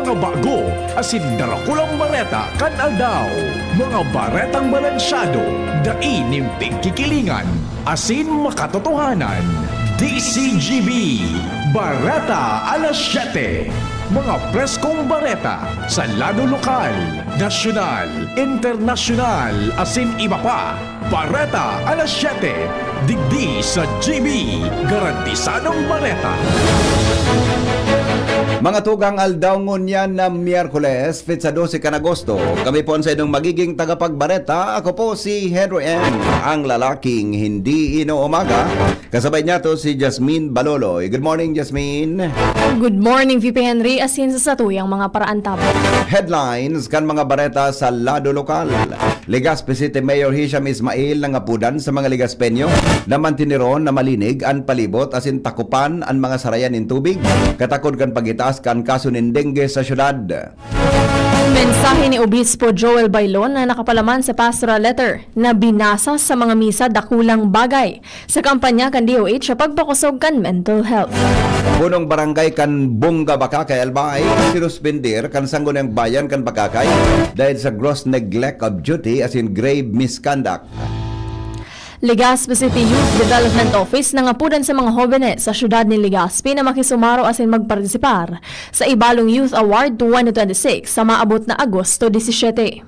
mga bago, asin darakulang bareta kan aldaw. Mga baretang balansyado, daing kikilingan, asin makatotohanan. DCGB, Bareta alas 7. Mga preskong bareta sa lado lokal, nasyonal, internasyonal, asin iba pa. Bareta alas 7. Digdi sa GB, garantisadong bareta. Mga tugang aldaw yan na Miyerkules, sa 12 kan Agosto. Kami po sa inyong magiging tagapagbareta. Ako po si Henry M., ang lalaking hindi inuumaga. Kasabay niya to si Jasmine Baloloy. Good morning, Jasmine. Good morning, VP Henry. Asin sa satuyang mga paraan tabo. Headlines kan mga bareta sa lado lokal. Legazpi City Mayor Hisham Ismail nangapudan sa mga Legaspenyo na mantiniron na malinig ang palibot asin takupan ang mga sarayan in tubig. Katakod kan pagitaas kan kaso ng dengue sa syudad. Mensahe ni Obispo Joel Bailon na nakapalaman sa pastoral letter na binasa sa mga misa dakulang bagay sa kampanya kan DOH sa pagpakusog kan mental health. Punong barangay kan Bunga Bakakay Albay, sinuspendir kan sanggunang bayan kan Bakakay dahil sa gross neglect of duty as in grave misconduct. Legazpi City Youth Development Office nangapudan sa mga hobenes sa syudad ni Legazpi na makisumaro asin magpartisipar sa Ibalong Youth Award 2026 sa maabot na Agosto 17.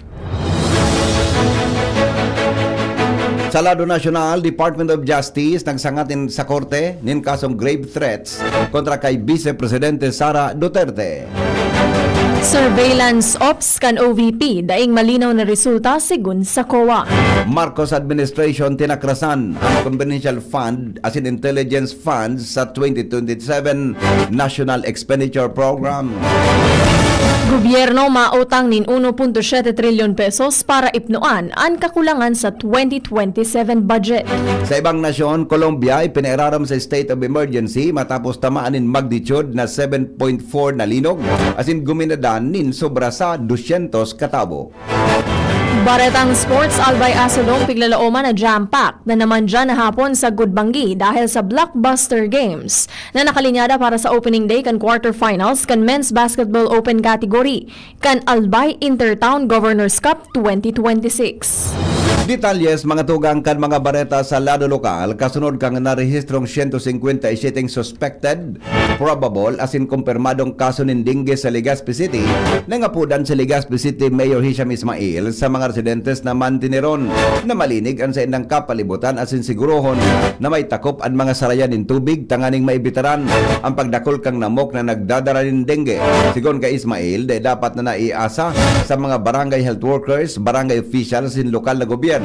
Sa lado nasyonal, Department of Justice nagsangatin sa korte nin kasong grave threats kontra kay Vice Presidente Sara Duterte. Surveillance Ops kan OVP daing malinaw na resulta sigun sa COA. Marcos Administration tinakrasan ang confidential fund as in intelligence funds sa 2027 National Expenditure Program. Gobyerno mautang nin 1.7 trilyon pesos para ipnuan ang kakulangan sa 2027 budget. Sa ibang nasyon, Colombia ay pinairaram sa state of emergency matapos tamaan in magnitude na 7.4 na linog as in guminadan nin sobra sa 200 katabo. Baretang Sports Albay Asadong piglalaoman na jam-pack na naman dyan na hapon sa Gudbangi dahil sa Blockbuster Games na nakalinyada para sa opening day kan quarterfinals kan Men's Basketball Open category kan Albay Intertown Governors Cup 2026. Detalyes mga tugang kan mga bareta sa lado lokal kasunod kang narehistrong 157 suspected, probable as in kumpirmadong kaso ng dengue sa Legazpi City nangapudan sa Legazpi City Mayor Hisham Ismail sa mga residentes na mantiniron na malinig ang sa indang kapalibutan as in sigurohon na may takop ang mga sarayan ng tubig tanganing maibitaran ang pagdakol kang namok na nagdadara ng dengue. Sigon kay Ismail, dapat na naiasa sa mga barangay health workers, barangay officials in lokal na gobyerno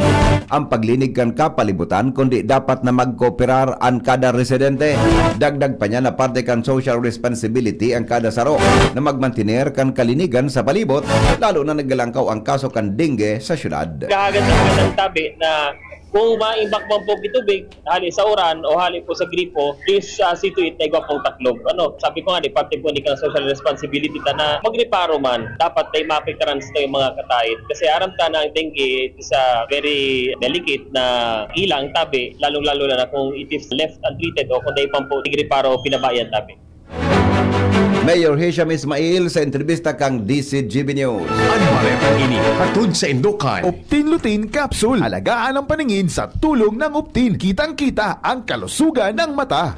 ang paglinig kan kapalibutan kundi dapat na magkooperar ang kada residente. Dagdag pa niya na parte kan social responsibility ang kada saro na magmantiner kan kalinigan sa palibot lalo na naggalangkaw ang kaso kan dengue sa syudad. Kaganda ng tabi na kung maimbak man po itubig, hali sa uran o hali po sa gripo, please see to it na igwapong taklog. Sabi ko nga, di parte po ni kang social responsibility ta na magriparo man. Dapat tayo mapiktaran sa yung mga katahit. Kasi aram ta na ang dengue is a very delicate na ilang tabi, lalong-lalo na kung it is left untreated o kung tayo pang po tigriparo pinabayan tabi. Mayor Hisham Ismail sa entrevista kang DCGB News. Ang baretang ini hatod sa Indokan. Optin Lutein Capsule. Alagaan ang paningin sa tulong ng Optin. Kitang-kita ang kalusugan ng mata.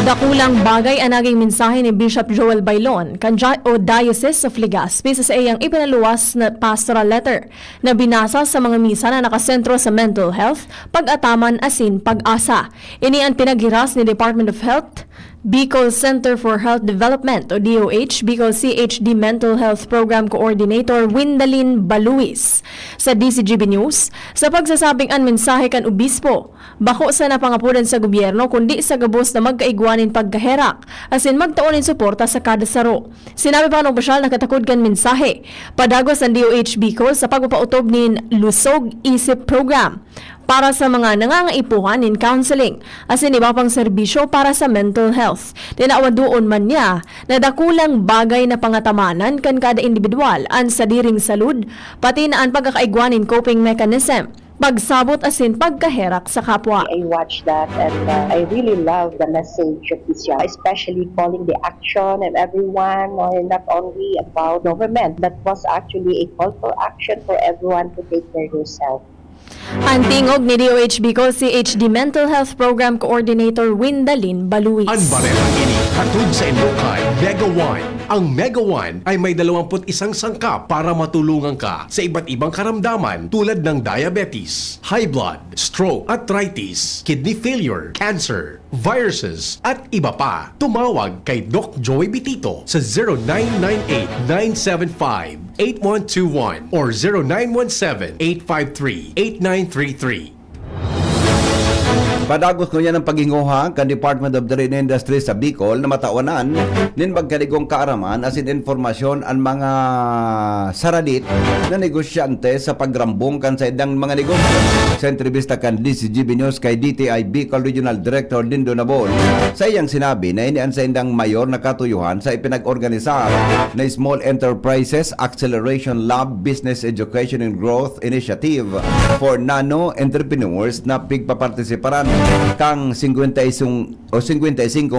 Dakulang bagay ang naging mensahe ni Bishop Joel Bailon kan Diocese of Legazpi sa iyang ipinaluwas na pastoral letter na binasa sa mga misa na nakasentro sa mental health, pag-ataman asin pag-asa. Ini ang pinaghiras ni Department of Health, Bicol Center for Health Development o DOH, Bicol CHD Mental Health Program Coordinator Windalin Baluis sa DCGB News sa pagsasabing ang mensahe kan obispo bako sa napangapudan sa gobyerno kundi sa gabos na magkaigwanin pagkaherak asin magtaonin suporta sa kada saro. Sinabi pa ng opisyal na katakod kan mensahe padagos ang DOH Bicol sa pagpapautob nin Lusog Isip Program para sa mga nangangaipuhan in counseling asin iba pang serbisyo para sa mental health. Tinawaduon man niya na dakulang bagay na pangatamanan kan kada individual ang sadiring salud pati na ang pagkakaigwanin coping mechanism pagsabot asin pagkaherak sa kapwa. I watched that and I really love the message of this young, especially calling the action of everyone, not only about government. That was actually a call for action for everyone to take care of yourself. Ang tingog ni DOH Bicol CHD Mental Health Program Coordinator Windalin Baluis. Ang baretang ini hatod sa Ilocay, Mega One. Ang Mega One ay may 21 sangkap para matulungan ka sa iba't ibang karamdaman tulad ng diabetes, high blood, stroke, arthritis, kidney failure, cancer, viruses, at iba pa. Tumawag kay Doc Joey Bitito sa 0998-975-8121 or 0917-853-8933. Padagos ko niya ng paghinguha kan Department of Trade and Industry sa Bicol na matawanan nin magkaligong kaaraman asin informasyon ang mga saradit na negosyante sa pagrambong kan sa idang mga negosyo. Sa entrevista kan DCGB News kay DTI Bicol Regional Director Dindo Nabol, sa iyang sinabi na inian sa indang mayor na katuyuhan sa ipinag-organisar na Small Enterprises Acceleration Lab Business Education and Growth Initiative for Nano Entrepreneurs na pigpapartisiparan kang 55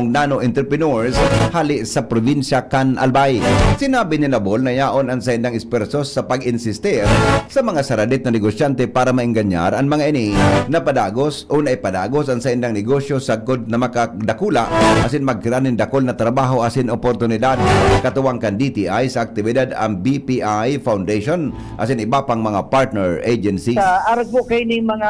nano entrepreneurs hali sa probinsya kan Albay. Sinabi ni Nabol na yaon ang sa indang espersos sa pag-insistir sa mga saradit na negosyante para maenganyar ang mga ini na padagos o naipadagos ang sa indang negosyo sa good na makadakula asin magkiranin dakol na trabaho asin oportunidad. Katuwang kan DTI sa aktibidad ang BPI Foundation asin iba pang mga partner agencies. Sa arag po kayo ng mga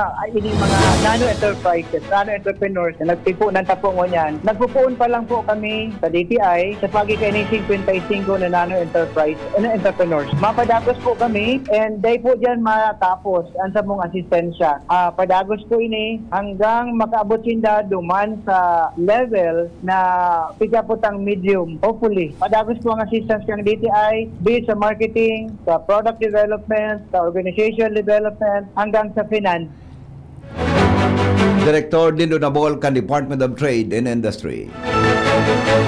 nano enterprises, nano entrepreneurs na nagtipo ng tapungo niyan. Nagpupuon pa lang po kami sa DTI sa pagi kayo ng 55 na nano entrepreneurs. Mapadagos po kami and day po dyan matapos ang sa mong asistensya. Padagos po ini hanggang makaabot sinda duman sa level na pigaputang medium. Hopefully, padagos po ang assistance ng DTI be sa marketing, sa product development, sa organization development, hanggang sa finance. Director Dindo Nabol kan Department of Trade and Industry.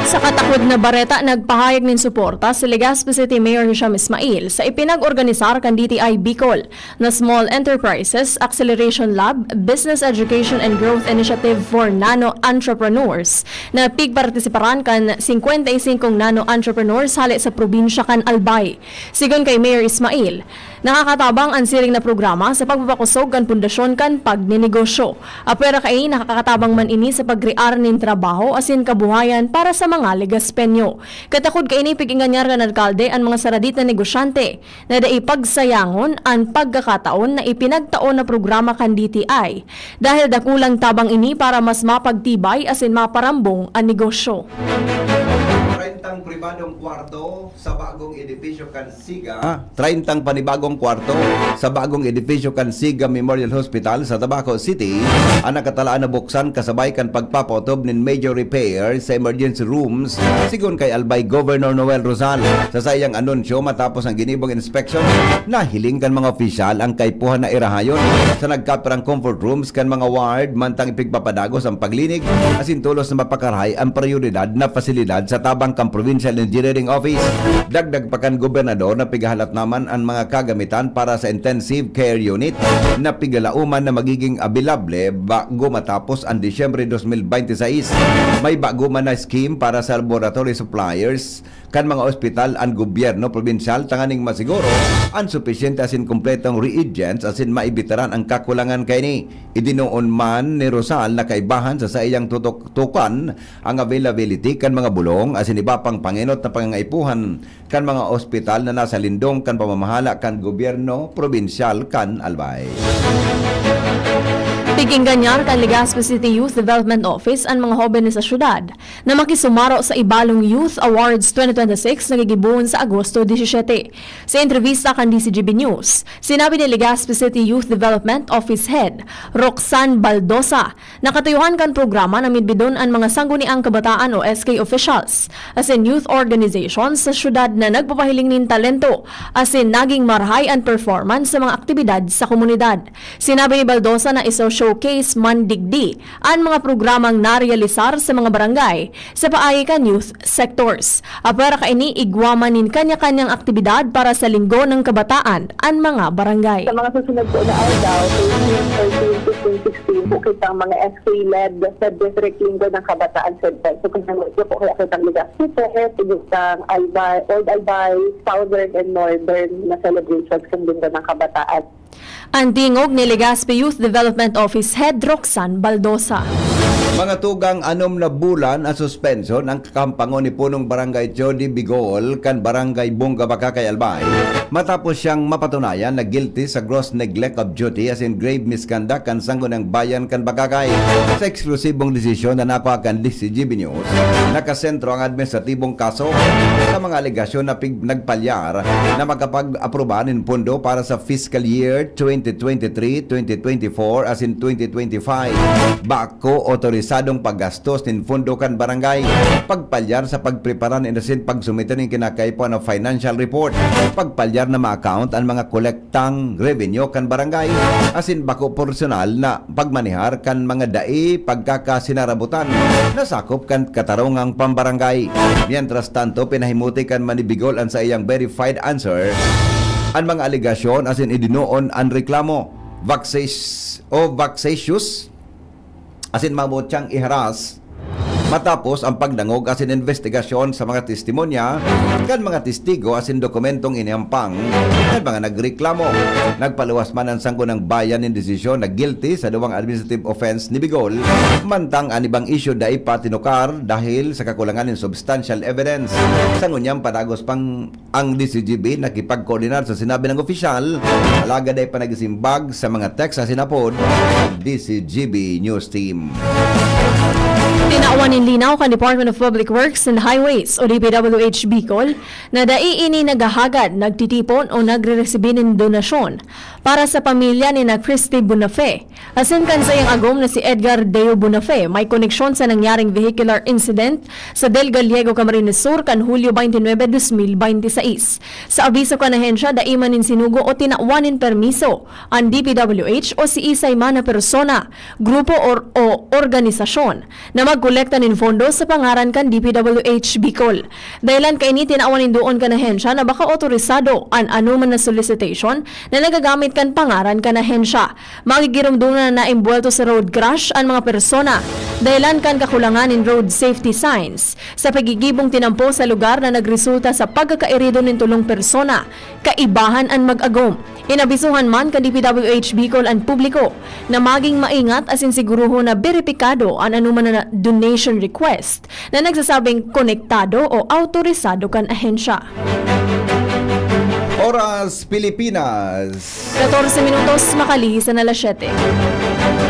Sa katakod na bareta, nagpahayag ng suporta si Legazpi City Mayor Hisham Ismail sa ipinag-organisar kan DTI Bicol na Small Enterprises Acceleration Lab Business Education and Growth Initiative for Nano Entrepreneurs na pigpartisiparan kan 55 nano entrepreneurs hali sa probinsya kan Albay. Sigon kay Mayor Ismail, nakakatabang ang siring na programa sa pagpapakusog kan pundasyon kan pagninegosyo. Apera kay nakakatabang man ini sa pagriar nin trabaho asin kabuhayan para sa mga Legaspenyo. Katakod kay ini piginganyar kan alkalde ang mga saradit na negosyante na daipagsayangon ang pagkakataon na ipinagtaon na programa kan DTI dahil dakulang tabang ini para mas mapagtibay asin maparambong ang negosyo. 30 pribadong kwarto sa bagong edifisyo kan Siga. 30 panibagong kwarto sa bagong edifisyo kan Siga Memorial Hospital sa Tabaco City ang nakatalaan na buksan kasabay kan pagpapotob nin major repair sa emergency rooms sigon kay Albay Governor Noel Rosal. Sa sayang anunsyo matapos ang ginibong inspection, nahiling kan mga opisyal ang kaipuhan na irahayon sa nagkaperang comfort rooms kan mga ward mantang ipigpapadagos ang paglinig asin tulos na mapakarahay ang prioridad na pasilidad sa tabang kan Provincial Engineering Office. Dagdag pa kan gobernador na pigahalat naman ang mga kagamitan para sa intensive care unit na pigalauman na magiging abilable bago matapos ang Disyembre 2026. May bago man na scheme para sa laboratory suppliers kan mga ospital ang gobyerno provincial tanganing masiguro ang sufisyente asin kompletong reagents asin maibitaran ang kakulangan kay ni. Idinoon man ni Rosal na kaibahan sa iyang tutukan ang availability kan mga bulong asin iba pang panginot na pangangaipuhan kan mga ospital na nasa lindong kan pamamahala kan gobyerno provincial kan Albay. Tiginganyar kan Legazpi City Youth Development Office ang mga hobenes sa syudad na makisumaro sa Ibalong Youth Awards 2026 na gigibuon sa Agosto 17. Sa entrevista kan DCGB News, sinabi ni Legazpi City Youth Development Office Head Roxanne Baldosa na katuyuhan kan programa na midbidon ang mga sangguniang kabataan o SK officials asin youth organizations sa syudad na nagpapahiling nin talento asin naging marahay ang performance sa mga aktibidad sa komunidad. Sinabi ni Baldosa na isosyo showcase mandigdi ang mga programang narealisar sa mga barangay sa paayikan youth sectors. Para kaini igwamanin kanya-kanyang aktibidad para sa Linggo ng Kabataan ang mga barangay. Sa mga susunod po na araw, 13 to 16 po kitang mga SK-led sa District Linggo ng Kabataan Center. So kung naman po kaya kitang Legazpi, kitang Albay, Old Albay, Southern and Northern na celebrations ng Linggo ng Kabataan. Ang tingog ni Legazpi Youth Development Office Head Roxanne Baldosa. Mga tugang 6 na bulan ang suspension ang kakampangon ni punong barangay Jody Bigol kan barangay Bunga Bakakay Albay matapos siyang mapatunayan na guilty sa gross neglect of duty as in grave misconduct kan sanggunang bayan kan Bakakay. Sa eksklusibong desisyon na nakuha kan DCGB News, nakasentro ang administratibong kaso sa mga alegasyon na nagpalyar na magkapag-aproba ng pondo para sa fiscal year 2023-2024 as in 2025. Bako otorisadong paggastos ng pondo kan barangay, pagpalyar sa pagpreparan and asin pagsumito ng kinakaipo na financial report, pagpalyar na ma-account ang mga kolektang revenue kan barangay, asin bako personal na pagmanihar kan mga dai pagkakasinarabutan na sakop kan katarungang pambarangay. Mientras tanto, pinahimuti kan manibigol ang sa iyang verified answer ang mga aligasyon asin idinuon ang reklamo vexatious asin mabutyang iharas matapos ang pagdangog asin investigasyon sa mga testimonya kan mga testigo asin dokumentong inihampang kan mga nagreklamo. Nagpaluwas man ang sanggunang bayan ng desisyon na guilty sa duwang administrative offense ni Bigol, mantang ang ibang issue dai pa tinukar dahil sa kakulangan ng substantial evidence. Sa ngunyang padagos pang ang DCGB nakipag-coordinar sa sinabi ng opisyal, alaga dai pa nagsimbag sa mga text sa sinapod DCGB News Team. Tinaawan ng linaw kan Department of Public Works and Highways o DPWH Bicol na daiini nagahagad, nagtitipon o nagre-resibi ng donasyon para sa pamilya ni na Christy Bunafe. Asin kan sa iyang agom na si Edgar Deo Bunafe may koneksyon sa nangyaring vehicular incident sa Del Gallego, Camarines Sur kan Hulyo 29, 2026. Sa abiso kan ahensya, daiman nin sinugo o tinaawanin permiso ang DPWH o si isay man na persona, grupo o organisasyon na magkolekta nin fondo sa pangaran kan DPWH Bicol. Dahilan kay ni tinaawanin doon kan ahensya na baka otorisado an anuman na solicitation na nagagamit kan pangaran kan ahensya. Magigirumdunan na imbuelto sa road crash ang mga persona dahilan kan kakulangan in road safety signs sa pagigibong tinampo sa lugar na nagresulta sa pagkakairido ng tulong persona, kaibahan ang mag-agom. Inabisuhan man kan DPWH Bicol ang publiko na maging maingat asin siguruho na beripikado ang anuman na donation request na nagsasabing konektado o autorisado kan ahensya. Oras Pilipinas. 14 minutos makalihi sa alas 7.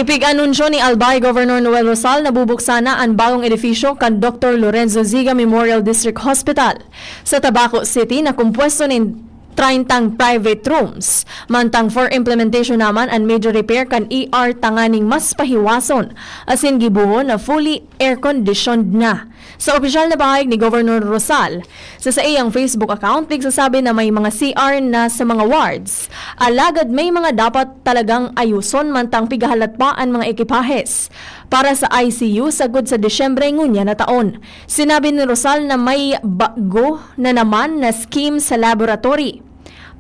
Ipig-anunsyo ni Albay Governor Noel Rosal na bubuksan na ang bagong edifisyo kan Dr. Lorenzo Ziga Memorial District Hospital sa Tabaco City na kumpuesto ng 30 private rooms. Mantang for implementation naman ang major repair kan ER tanganing mas pahiwason asin gibuhon na fully air-conditioned na. Sa opisyal na bahayag ni Governor Rosal, sa iyang Facebook account, nagsasabi na may mga CR na sa mga wards. Alagad may mga dapat talagang ayuson mantang pigahalat pa ang mga ekipahes. Para sa ICU, sagod sa Desyembre ngunya na taon. Sinabi ni Rosal na may bago na naman na scheme sa laboratory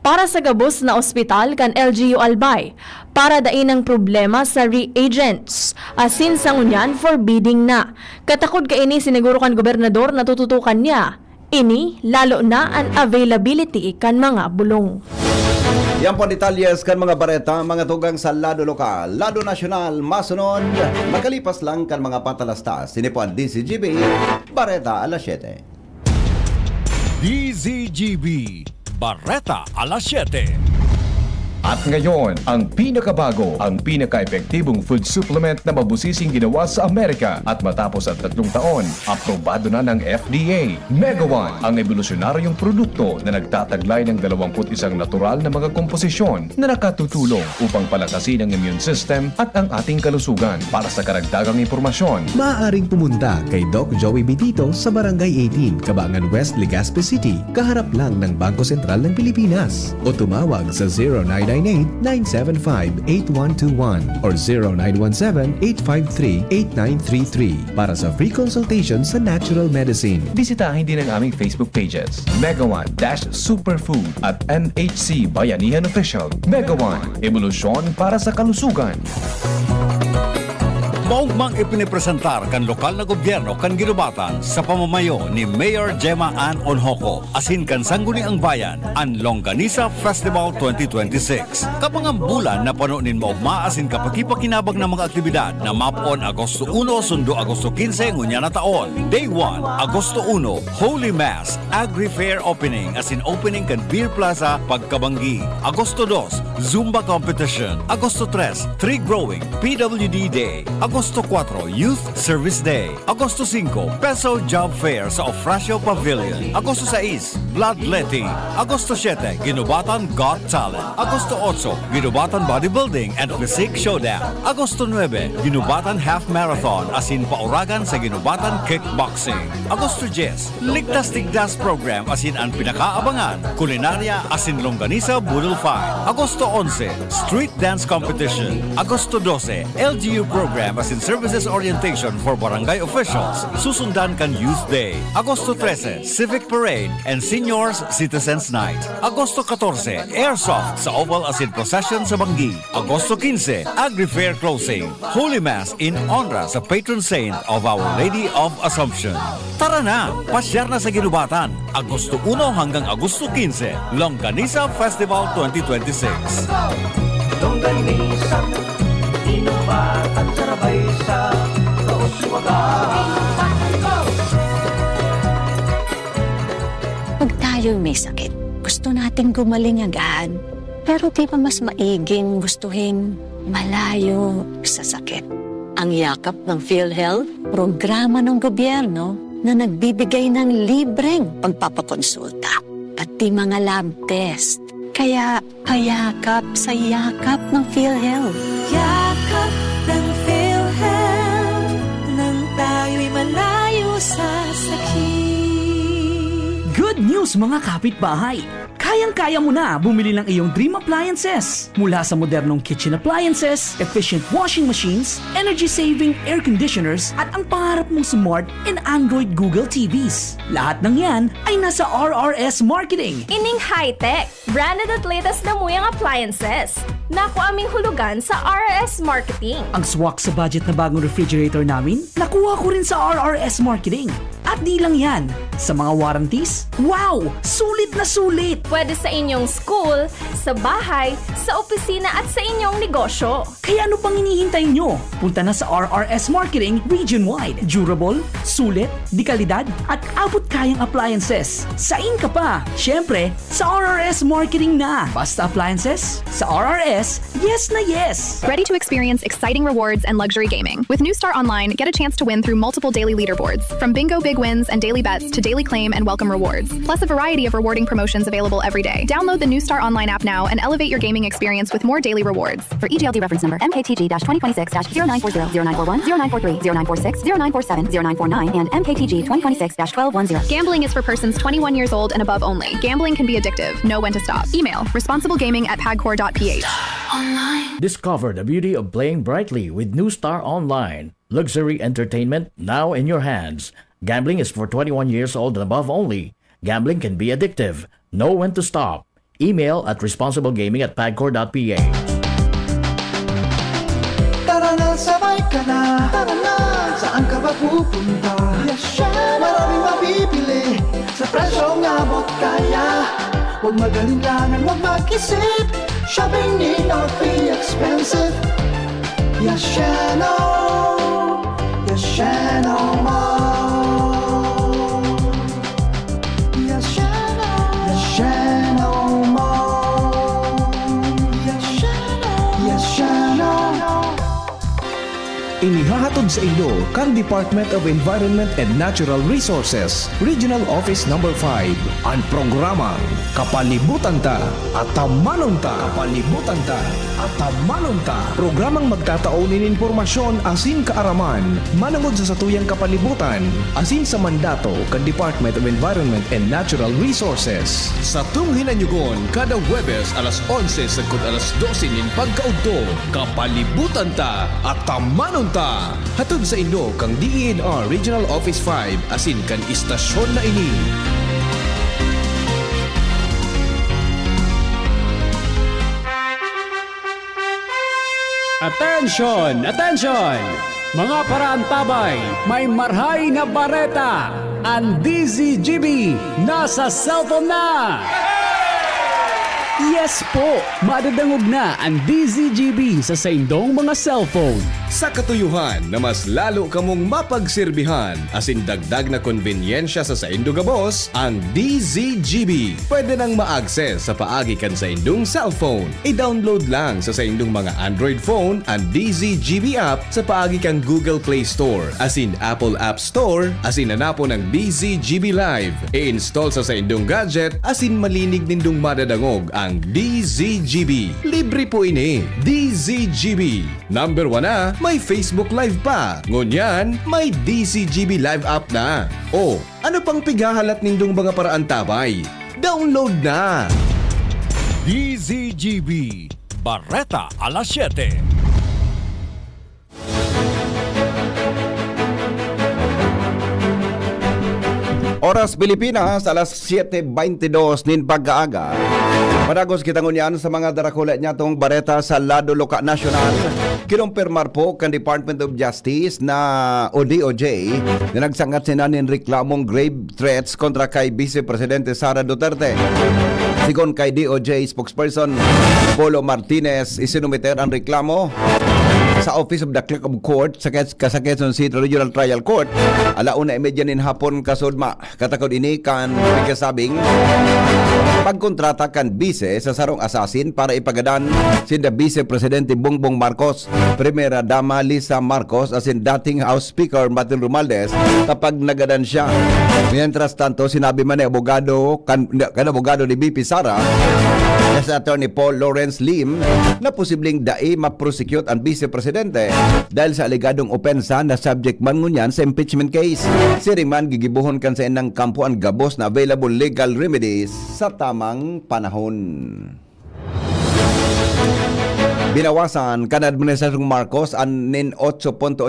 para sa gabos na ospital kan LGU Albay para dain ang problema sa reagents. Asin sa ngunyan forbidding na. Katakod ka ini siniguro kan gobernador na tututukan niya. Ini lalo na ang availability kan mga bulong. Yan po detalyes kan mga bareta, mga tugang sa lado lokal, lado nasyonal, masunod. Makalipas lang kan mga patalastas. Sini po ang DCGB, Bareta alas 7. DZGB Bareta alas 7. At ngayon, ang pinakabago, ang pinaka-epektibong food supplement na mabusising ginawa sa Amerika at matapos ang 3 taon, aprobado na ng FDA. Mega One, ang evolusyonaryong produkto na nagtataglay ng 21 natural na mga komposisyon na nakatutulong upang palakasin ang immune system at ang ating kalusugan. Para sa karagdagang impormasyon, Maaaring pumunta kay Doc Joey Bitito sa Barangay 18, Cabangan West, Legazpi City, kaharap lang ng Bangko Sentral ng Pilipinas. O tumawag sa 0998-975-8121 or 0917-853-8933 para sa free consultation sa natural medicine. bisitahin din ang aming Facebook pages, Mega One Superfood at NHC Bayanihan Official. Mega One, evolusyon para sa kalusugan. Maugmang ipinipresentar kan lokal na gobyerno kan ginubatan sa pamamayo ni Mayor Gemma Ann Onhoco asin kan sangguniang bayan ang Longganisa Festival 2026. Kapangang bulan na panunin maugma asin kapakipakinabag ng mga aktibidad na mapon Agosto 1 sundo Agosto 15 ngunya na taon. Day 1, Agosto 1, Holy Mass, Agri Fair Opening asin opening kan Beer Plaza Pagkabanggi. Agosto 2, Zumba Competition. Agosto 3, Tree Growing, PWD Day. Agosto 4, Youth Service Day. Agosto 5, Peso Job Fair sa Ofracio Pavilion. Agosto 6, Bloodletting. Agosto 7, Ginubatan Got Talent. Agosto 8, Ginubatan Bodybuilding and Physique Showdown. Agosto 9, Ginubatan Half Marathon asin pauragan sa Ginubatan Kickboxing. Agosto 10, Ligtas Tigdas Program asin ang pinakaabangan, kulinarya asin longganisa Budol Fight. Agosto 11, Street Dance Competition. Agosto 12, LGU Program asin Services Orientation for Barangay Officials. Susundan kan Youth Day. Agosto 13, Civic Parade and Seniors Citizens Night. Agosto 14, Airsoft sa Oval asin Procession sa Banggi. Agosto 15, Agri Fair Closing. Holy Mass in honor sa patron saint of Our Lady of Assumption. Tara na, pasyar na sa Ginubatan. Agosto 1 hanggang Agosto 15, Longganisa Festival 2026. Pag tayo may sakit, gusto nating gumaling agad. Pero di ba mas maiging gustuhin malayo sa sakit? Ang yakap ng PhilHealth, programa ng gobyerno na nagbibigay ng libreng pagpapakonsulta, pati mga lab test. Kaya payakap sa yakap ng PhilHealth. Yakap ng PhilHealth nang tayo'y malayo sa sakit. Good news mga kapitbahay! Kayang-kaya mo na bumili ng iyong dream appliances. Mula sa modernong kitchen appliances, efficient washing machines, energy-saving air conditioners, at ang pangarap mong smart and Android Google TVs. Lahat ng yan ay nasa RRS Marketing. Ining high-tech, branded at latest na muyang appliances. Naku aming hulugan sa RRS Marketing. Ang swak sa budget na bagong refrigerator namin, nakuha ko rin sa RRS Marketing. At di lang yan, sa mga warranties, wow! Sulit na sulit! Pwede sa inyong school, sa bahay, sa opisina at sa inyong negosyo. Kaya ano pang hinihintay nyo? Punta na sa RRS Marketing region-wide. Durable, sulit, di kalidad, at abot kayang appliances. Sain ka pa! Siyempre, sa RRS Marketing na! Basta appliances, sa RRS, yes na yes! Ready to experience exciting rewards and luxury gaming. With New Star Online, get a chance to win through multiple daily leaderboards. From bingo big wins and daily bets to daily claim and welcome rewards. Plus a variety of rewarding promotions available every day. Download the New Star Online app now and elevate your gaming experience with more daily rewards. For EGLD reference number MKTG-2026-0940, 0941, 0943, 0946, 0947, 0949, and MKTG 2026-1210. Gambling is for persons 21 years old and above only. Gambling can be addictive. Know when to stop. Email responsiblegaming@pagcor.ph. Discover the beauty of playing brightly with New Star Online. Luxury entertainment now in your hands. Gambling is for 21 years old and above only. Gambling can be addictive. Know when to stop. Email at responsiblegaming@pagcor.ph. Tara na, sabay ka na. Tara na, saan ka ba pupunta? Maraming mabibili sa presyong abot kaya. Huwag magalinlangan, huwag mag-isip. Shopping need not be expensive. Yashano, Yashano Mall. Yashano Mall. inihahatod sa inyo kan Department of Environment and Natural Resources, Regional Office No. 5, ang programa Kapalibutan Ta at Tamanon Ta. Kapalibutan Ta at Tamanon Ta. Programang magtataunin informasyon asin kaaraman, manangod sa satuyang kapalibutan, asin sa mandato kan Department of Environment and Natural Resources. Sa tunghinanyugon, kada Huwebes alas 11 sagkod alas 12 nin pagkaudto, Kapalibutan Ta at Tamanon Ta. Hatod sa inyo kang DENR Regional Office 5 asin kan istasyon na ini. Attention! Attention! Mga paraantabay, may marhay na bareta! Ang DZGB nasa cellphone na! Yes po! Madadangog na ang DZGB sa saindong mga cellphone. Sa katuyuhan na mas lalo kamong mapagserbihan asin dagdag na konbenyensya sa saindong gabos, ang DZGB. Pwede nang ma-access sa paagi kan sa indong cellphone. I-download lang sa saindong mga Android phone ang DZGB app sa paagi kang Google Play Store, asin Apple App Store, asin hanapo ng DZGB Live. I-install sa saindong gadget, asin malinig nindong madadangog ang DZGB. Libre po ini. DZGB. Number 1 na, may Facebook Live pa. Ngunyan, may DZGB Live app na. O, ano pang pigahalat nindong mga paraan tabay? Download na! DZGB Bareta alas 7. Oras Pilipinas, alas 7:22 nin pagkaaga. Padagos kita ngunyan sa mga darakula niya tong bareta sa Lado Loka Nacional. Kinumpirmar po kan Department of Justice na o DOJ na nagsangat sina nin reklamong grave threats kontra kay Vice Presidente Sara Duterte. Sigon kay DOJ spokesperson Polo Martinez, isinumiter ang reklamo sa Office of the Clerk of Court sa Quezon City Regional Trial Court. Alauna imedyanin hapon kasudma. Katakod ini kan pagkasabing pagkontrata kan Vice sa sarong asasin para ipagadan sinda Vice Presidente Bongbong Marcos, Primera Dama Lisa Marcos asin dating House Speaker Martin Romualdez kapag nagadan siya. Mientras tanto, sinabi man ni abogado kan abogado ni BP Sara na sa Attorney Paul Lawrence Lim na posibleng dai ma-prosecute ang Vice Presidente dahil sa alegadong opensa na subject man ngunyan sa impeachment case. Siriman gigibuhon kan sa inang kampo ang gabos na available legal remedies sa tamang panahon. Binawasan kan Administrasyong Marcos ang 8.8%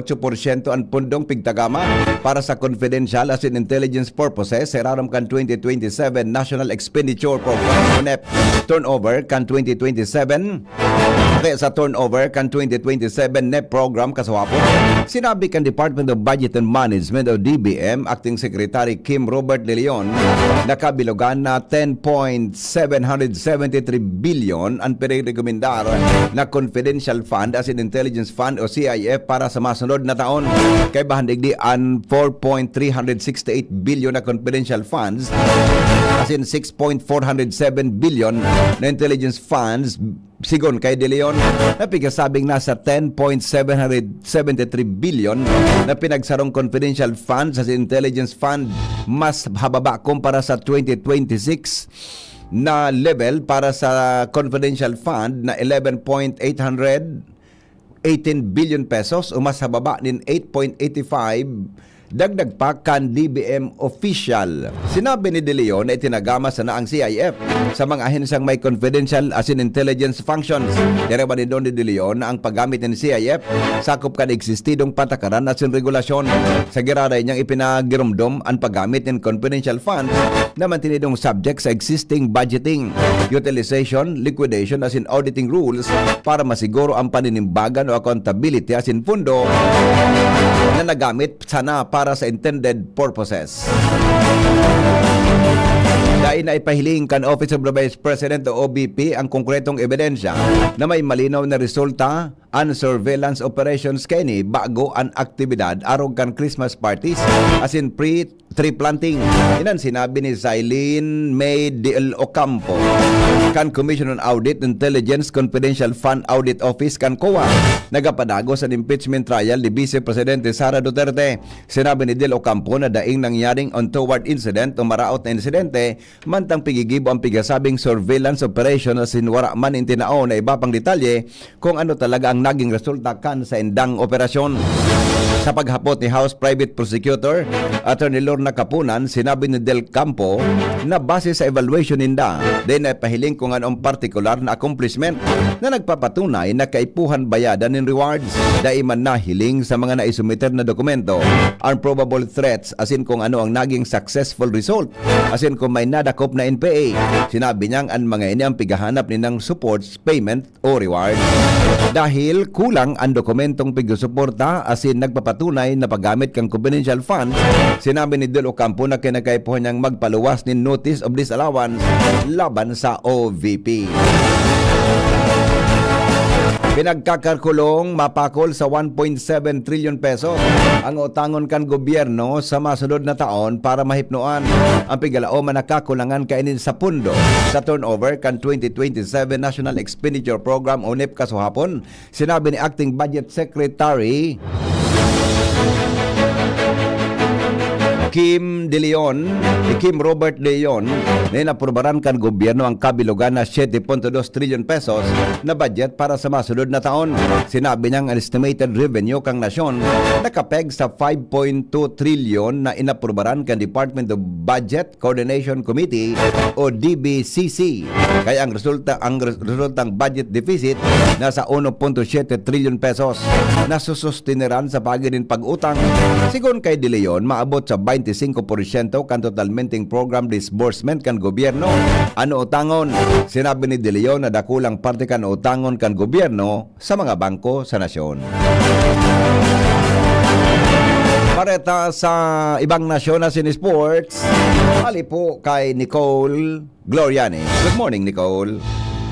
ang pundong pigtagama para sa confidential as in intelligence purposes sa raram kan 2027 National Expenditure Program NEP turnover kan 2027 kaya sa turnover kan 2027 NEP program kasawapo. Sinabi kan Department of Budget and Management o DBM Acting Secretary Kim Robert De Leon na kabilogan na 10.773 billion ang pinirekomendar na confidential fund as in intelligence fund o CIF para sa masunod na taon. Kay bahandigdi ang 4.368 billion na confidential funds as in 6.407 billion na intelligence funds. Sigon kay De Leon, napigasabing nasa 10.773 billion na pinagsarong confidential funds as intelligence fund, mas hababa kumpara sa 2026 na level para sa confidential fund na 11.818 billion pesos o mas hababa nin 8.85 dagdag pa kan DBM official. Sinabi ni De Leon na itinagama sa naang CIF sa mga ahensyang may confidential as in intelligence functions. Direban ni Don De Leon na ang paggamit ng CIF sakop kan existidong patakaran as in regulasyon. Sa giraray niyang ipinagirumdom ang paggamit ng confidential funds na mantinidong subject sa existing budgeting, utilization, liquidation as in auditing rules para masiguro ang paninimbagan o accountability as in pundo na nagamit sana para sa intended purposes. Dahil na ipahiling kan Office of the Vice President o OVP ang konkretong ebidensya na may malinaw na resulta ang surveillance operations kini bago ang aktibidad arog kan Christmas parties as in pre-tree planting. Inan sinabi ni Zailin May del Ocampo kan Commission on Audit, Intelligence, Confidential Fund Audit Office kan COA nagapadagos sa impeachment trial ni Vice Presidente Sara Duterte. Sinabi ni Del Ocampo na daing nangyaring untoward incident o maraot na insidente mantang pigigibo ang pigasabing surveillance operation as in wara man intinao na iba pang detalye kung ano talaga ang naging resulta kan sa indang operasyon. Sa paghapot ni House Private Prosecutor Attorney Lorna Capunan, sinabi ni Del Campo na base sa evaluation ninda, din ay pahiling kung anong particular na accomplishment na nagpapatunay na kaipuhan bayadan ng rewards. Daiman na hiling sa mga naisumiter na dokumento ang probable threats as in kung ano ang naging successful result as in kung may nadakop na NPA. Sinabi niyang ang mga ini ang pigahanap ninang supports, payment o reward. Dahil kulang ang dokumentong pigsusuporta as in nagpapatunay na paggamit kang confidential funds, sinabi ni Del Ocampo na kinakaipuhan niyang magpaluwas ni notice of disallowance laban sa OVP. Pinagkakarkulong mapakol sa 1.7 trillion peso ang utangon kan gobyerno sa masunod na taon para mahipnuan ang pigalaom na nakakulangan kainin sa pundo sa turnover kan 2027 National Expenditure Program o NEP kasuhapon. Sinabi ni Acting Budget Secretary Kim Robert De Leon na inaprobaran kan gobyerno ang kabilugan na 7.2 trillion pesos na budget para sa masunod na taon. Sinabi niyang estimated revenue kang nasyon nakapeg sa 5.2 trillion na inaprobaran kan Department of Budget Coordination Committee o DBCC. Kaya ang resultang budget deficit nasa 1.7 trillion pesos na susustineran sa pagiging pag-utang. Sigon kay De Leon, maabot sa 25% kan totalmenting program disbursement kan gobyerno. Ano utangon? Sinabi ni De Leon na dakulang parte kan utangon kan gobyerno sa mga bangko sa nasyon. Pareta sa ibang nasyon na sin sports, ali po kay Nicole Gloriani. Good morning, Nicole.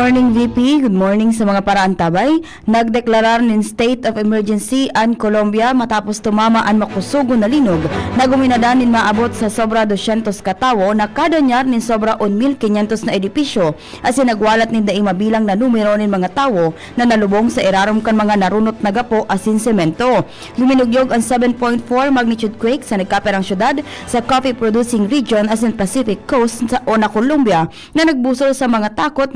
Morning VP, good morning sa mga paraantabay. Nagdeklarar ng state of emergency ang Colombia matapos tumama ang makusugo na linog na guminadan nin maabot sa sobra 200 katawo na kadanyar nin sobra 1,500 na edipisyo asin nagwalat nin daing mabilang na numero nin mga tawo na nalubong sa irarom kan mga narunot na gapo asin semento. Luminugyog ang 7.4 magnitude quake sa nagkaperang syudad sa coffee producing region asin Pacific Coast sa Colombia na nagbusol sa mga takot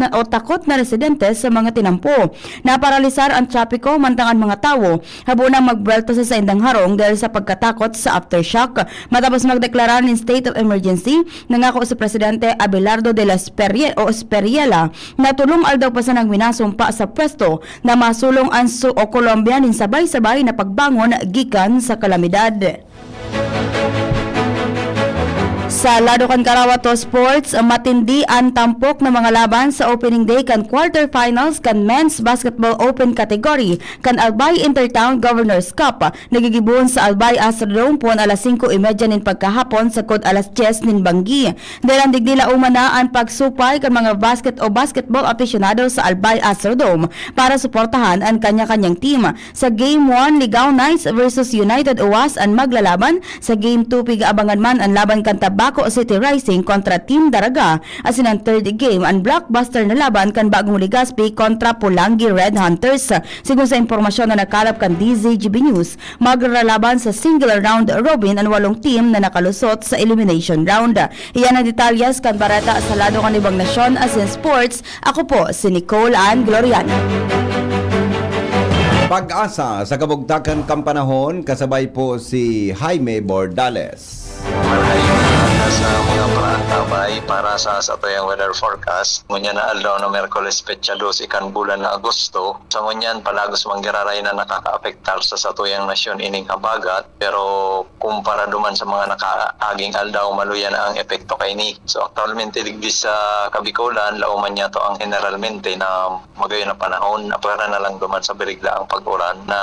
na residente sa mga tinampo. Naparalisar ang trapiko mantang ang mga tawo habunang magbrelto sa indang harong dahil sa pagkatakot sa aftershock. Matapos magdeklarar ng state of emergency, nangako si Presidente Abelardo de la Espriella na tulong aldaw pa sa nagminasumpa sa pwesto na masulong ang Colombia nin sabay-sabay na pagbangon gikan sa kalamidad. Sa lado kan Karawato Sports, matindi ang tampok ng mga laban sa opening day kan quarterfinals kan Men's Basketball Open category kan Albay Intertown Governors Cup. Nagigibuon sa Albay Astrodome pon alas 5:30 nin pagkahapon sa kod alas 10 nin Banggi. Dahil digdila umana ang pagsupay kan mga basketball aficionado sa Albay Astrodome para suportahan ang kanya-kanyang team. Sa Game 1, Ligao Knights versus United Uwas ang maglalaban. Sa Game 2, pigaabangan man ang laban kan Tabaco City Rising kontra Team Daraga. Asin ang third game, ang blockbuster na laban kan Bagong Legazpi kontra Pulangi Red Hunters. Sigun sa impormasyon na nakalap kan DZGB News, maglalaban sa single round robin ang 8 team na nakalusot sa elimination round. Iyan ang detalyas kan barata sa lado kan ibang nasyon asin sports. Ako po si Nicole Ann Gloriana. Pag-asa sa kabugtakan kampanahon, kasabay po si Jaime Bordales. Sa mga paantabay para sa satuyang weather forecast. Ngunyan na aldaw na Merkules Petsa 2 ikan bulan na Agosto. Sa ngunyan palagos manggiraray na nakaka-apektar sa satuyang nasyon ining habagat. Pero kumpara duman sa mga nakaaging aldaw maluyan ang epekto kay ni. So actualmente digdi sa Kabikulan lauman niya to ang generalmente na magayon na panahon na para na lang duman sa birigla ang pag-ulan na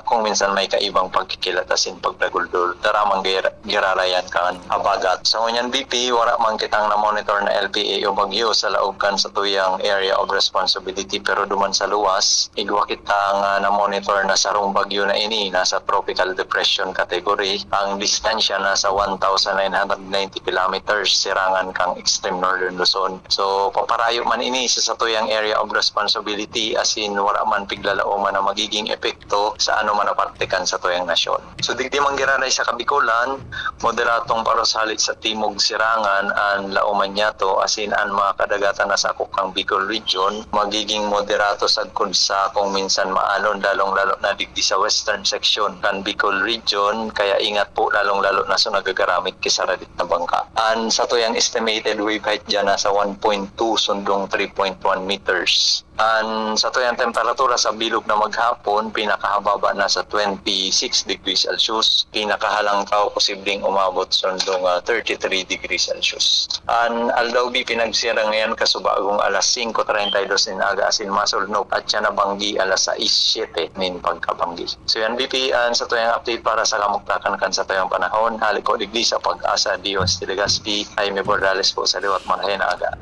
kung minsan may kaibang pagkikilatasin pagdaguldol daramang giralayan kan habagat. So ngunyan BP wala man kitang na monitor na LPA o bagyo sa laogan sa tuyang area of responsibility pero duman sa luwas igwa kita nga na monitor na sarong bagyo na ini nasa tropical depression category. Ang distansya nasa 1,990 kilometers sirangan kang extreme northern Luzon. So paparayo man ini sa tuyang area of responsibility as in wala man piglalao man na magiging epekto sa ano man napartikan sa tuyang nasyon. So digdi man giranay sa Kabikulan moderatong paroshalit sa timog sirangan ang lauman niya to as in ang mga kadagatan na sakop kang Bicol region magiging moderato sagkod sa kung minsan maalon lalong-lalo na digdi sa western section kan Bicol region kaya ingat po lalong-lalo na sa nagagaramit kisaradit na bangka. And sa tuyang estimated wave height dyan nasa 1.2 sundong 3.1 meters. And sa tuyang temperatura sa bilog na maghapon, pinakahababa na sa 26 degrees Celsius. Pinakahalangkaw posibleng umabot sundong 33 degrees Celsius. And aldaw bi pinagsira ngayon kasubagong alas 5:32 in aga asin masulnok at siya nabanggi alas 6:07 nin pagkabanggi. So yan BP sa tuyang update para sa kamuktakan kan sa tuyang panahon. Haliko digdi sa Pag-asa Dios de Legazpi ay may Bordales po sa liwat manahin na aga.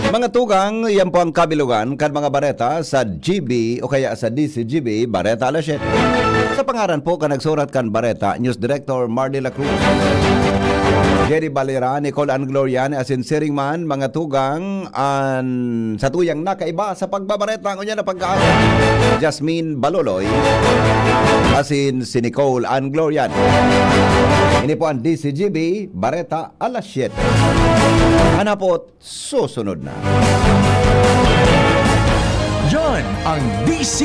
Mga tugang, yan po ang kabilugan kan mga bareta sa GB o kaya sa DCGB, Bareta Alas 7. Sa pangaran po ka nagsurat kan Bareta, News Director Mardy La Cruz. Jerry Valera, Nicole Ann Glorian, asin siring man, mga tugang, sa tuyang nakaiba sa pagbabareta ng na pag-aasa. Jasmine Baloloy, asin si Nicole Ann Glorian. Ini po ang DCGB, Bareta Alas 7. Hanapot, susunod na. Yan ang DC